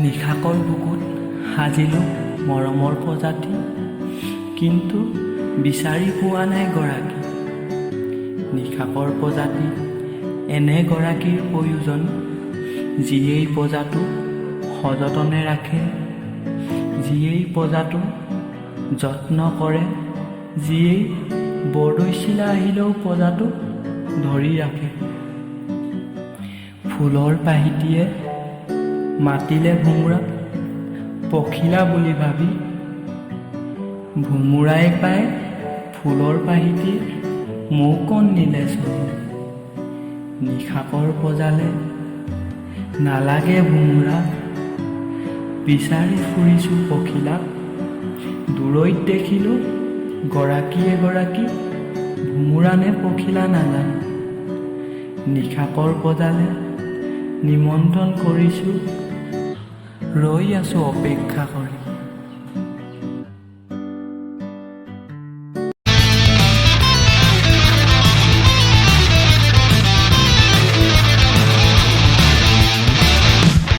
নিশাকৰ বুকুত সাজিলোঁ মৰমৰ প্ৰজাতি, কিন্তু বিচাৰি পোৱা নাই গৰাকী। নিশাকৰ প্ৰজাতিত এনে গৰাকীৰ প্ৰয়োজন, যিয়েই প্ৰজাটো সযতনে ৰাখে, যিয়েই প্ৰজাটো যত্ন কৰে, যিয়েই বৰদৈচিলা আহিলেও প্ৰজাটো ধৰি ৰাখে। ফুলৰ পাহিটিয়ে মাতিলে ভোমোৰাক পখিলা বুলি ভাবি, ভোমোৰাই পাই ফুলৰ পাহিটিৰ মৌকণ নিলে চলি। নিশাকৰ প্ৰজালে নালাগে ভোমোৰাক, বিচাৰি ফুৰিছোঁ পখিলাক, দূৰৈত দেখিলোঁ গৰাকী এগৰাকী, ভোমোৰা নে পখিলা নাজানো। নিশাকৰ প্ৰজালে নিমন্ত্ৰণ কৰিছোঁ, ৰৈ আছোঁ অপেক্ষা কৰি।